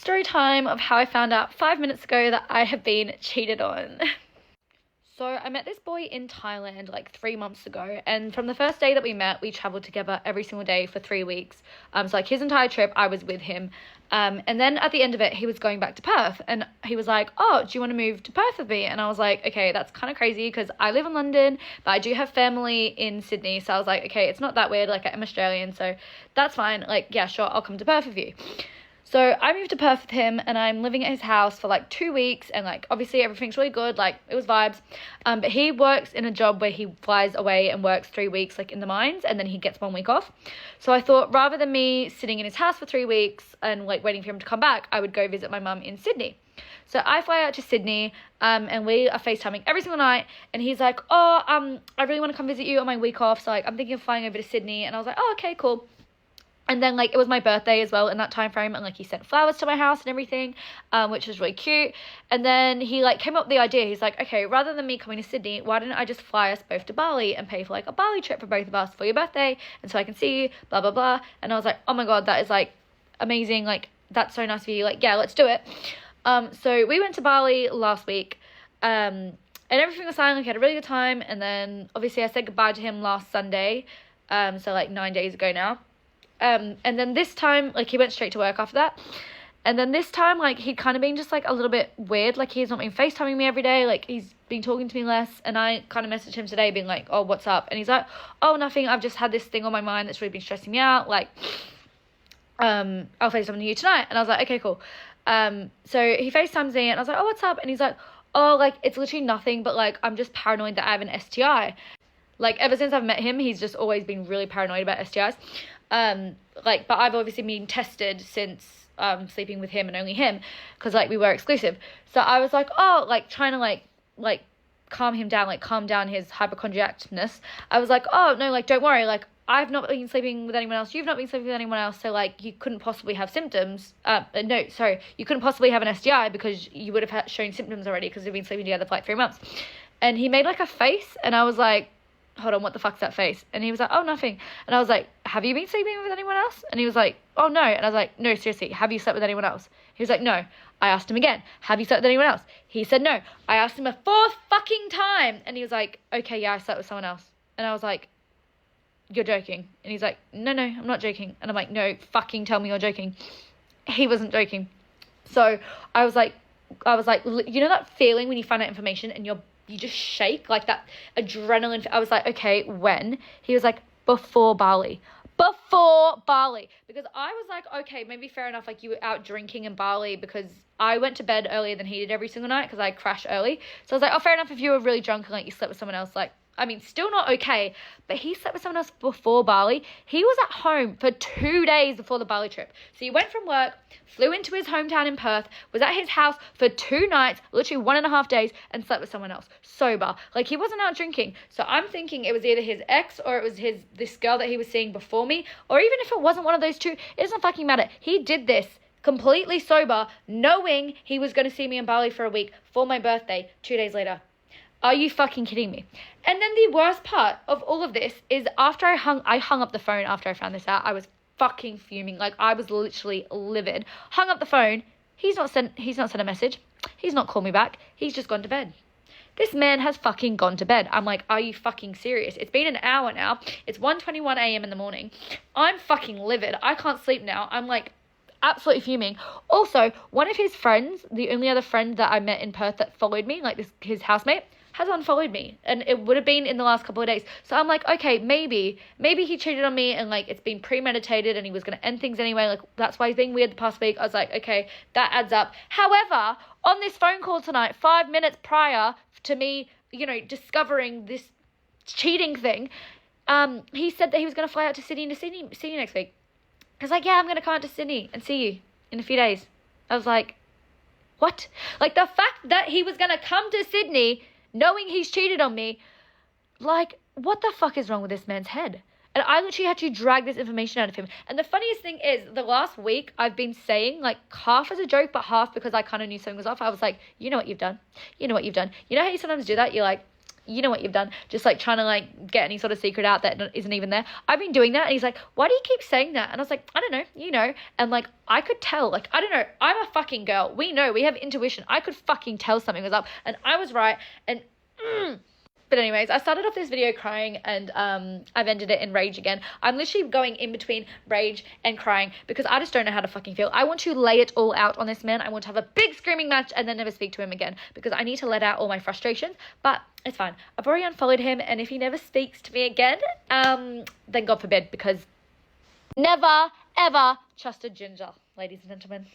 story time of how I found out 5 minutes ago that I have been cheated on. So I met this boy in Thailand like 3 months ago, and from the first day that we met, we traveled together every single day for 3 weeks. So like his entire trip, I was with him. And then at the end of it, he was going back to Perth, and he was like, oh, do you want to move to Perth with me? And I was like, okay, that's kind of crazy because I live in London, but I do have family in Sydney. So I was like, okay, it's not that weird. Like, I'm Australian, so that's fine. Like, yeah, sure, I'll come to Perth with you. So I moved to Perth with him, and I'm living at his house for like 2 weeks, and like obviously everything's really good, like it was vibes. But he works in a job where he flies away and works 3 weeks like in the mines, and then he gets 1 week off. So I thought rather than me sitting in his house for 3 weeks and like waiting for him to come back, I would go visit my mum in Sydney. So I fly out to Sydney, and we are FaceTiming every single night, and he's like, oh, I really want to come visit you on my week off, so like I'm thinking of flying over to Sydney. And I was like, oh, okay, cool. And then, like, it was my birthday as well in that time frame, and, like, he sent flowers to my house and everything, which was really cute. And then he, like, came up with the idea. He's like, okay, rather than me coming to Sydney, why don't I just fly us both to Bali and pay for, like, a Bali trip for both of us for your birthday, and so I can see you, blah, blah, blah. And I was like, oh, my God, that is, like, amazing. Like, that's so nice of you. Like, yeah, let's do it. So we went to Bali last week, and everything was fine. Like, I had a really good time. And then, obviously, I said goodbye to him last Sunday, so, like, 9 days ago now. And then this time, like, he went straight to work after that. And then this time, like, he'd kind of been just, like, a little bit weird. Like, he's not been FaceTiming me every day. Like, he's been talking to me less. And I kind of messaged him today being like, oh, what's up? And he's like, oh, nothing. I've just had this thing on my mind that's really been stressing me out. Like, I'll FaceTime to you tonight. And I was like, okay, cool. So he FaceTimes me and I was like, oh, what's up? And he's like, oh, like, it's literally nothing, but, like, I'm just paranoid that I have an STI. Like, ever since I've met him, he's just always been really paranoid about STIs. Like, but I've obviously been tested since sleeping with him and only him, because, like, we were exclusive. So I was like, oh, like, trying to, like, calm him down, like, calm down his hypochondriacness. I was like, oh, no, like, don't worry, like, I've not been sleeping with anyone else, you've not been sleeping with anyone else, so, like, you couldn't possibly have symptoms. No, sorry, you couldn't possibly have an STI because you would have shown symptoms already because we've been sleeping together for, like, 3 months. And he made, like, a face, and I was like, hold on, what the fuck's that face? And he was like, oh, nothing. And I was like, have you been sleeping with anyone else? And he was like, oh, no. And I was like, no, seriously, have you slept with anyone else? He was like, no. I asked him again, have you slept with anyone else? He said no. I asked him a 4th fucking time. And he was like, okay, yeah, I slept with someone else. And I was like, you're joking. And he's like, no, I'm not joking. And I'm like, no, fucking tell me you're joking. He wasn't joking. So I was like, you know that feeling when you find out information and you just shake, like that adrenaline. I was like, okay, when? He was like, before Bali. Because I was like, okay, maybe fair enough, like you were out drinking in Bali, because I went to bed earlier than he did every single night because I crash early. So I was like, oh, fair enough if you were really drunk and like you slept with someone else, like, I mean, still not okay, but he slept with someone else before Bali. He was at home for 2 days before the Bali trip. So he went from work, flew into his hometown in Perth, was at his house for 2 nights, literally 1.5 days, and slept with someone else, sober. Like, he wasn't out drinking. So I'm thinking it was either his ex or it was this girl that he was seeing before me, or even if it wasn't one of those two, it doesn't fucking matter. He did this completely sober, knowing he was going to see me in Bali for a week for my birthday 2 days later. Are you fucking kidding me? And then the worst part of all of this is after I hung up the phone after I found this out. I was fucking fuming. Like, I was literally livid. Hung up the phone. He's not sent a message. He's not called me back. He's just gone to bed. This man has fucking gone to bed. I'm like, are you fucking serious? It's been an hour now. It's 1:21 a.m. in the morning. I'm fucking livid. I can't sleep now. I'm like, absolutely fuming. Also, one of his friends, the only other friend that I met in Perth that followed me, like his housemate, has unfollowed me, and it would have been in the last couple of days. So I'm like, okay, maybe he cheated on me and like it's been premeditated and he was going to end things anyway, like that's why he's being weird the past week. I was like, okay, that adds up. However, on this phone call tonight, 5 minutes prior to me, you know, discovering this cheating thing, he said that he was going to fly out to Sydney next week. I was like, yeah, I'm going to come out to Sydney and see you in a few days. I was like, what? Like, the fact that he was going to come to Sydney knowing he's cheated on me, like, what the fuck is wrong with this man's head? And I literally had to drag this information out of him. And the funniest thing is, the last week I've been saying, like, half as a joke, but half because I kind of knew something was off. I was like, you know what you've done? You know what you've done? You know how you sometimes do that? You're like, you know what you've done? Just, like, trying to, like, get any sort of secret out that isn't even there. I've been doing that. And he's like, why do you keep saying that? And I was like, I don't know, you know. And, like, I could tell. Like, I don't know. I'm a fucking girl. We know, we have intuition. I could fucking tell something was up, and I was right, and But anyways, I started off this video crying, and I've ended it in rage again. I'm literally going in between rage and crying because I just don't know how to fucking feel. I want to lay it all out on this man. I want to have a big screaming match and then never speak to him again because I need to let out all my frustrations. But it's fine. I've already unfollowed him, and if he never speaks to me again, then God forbid, because never, ever trust a ginger, ladies and gentlemen.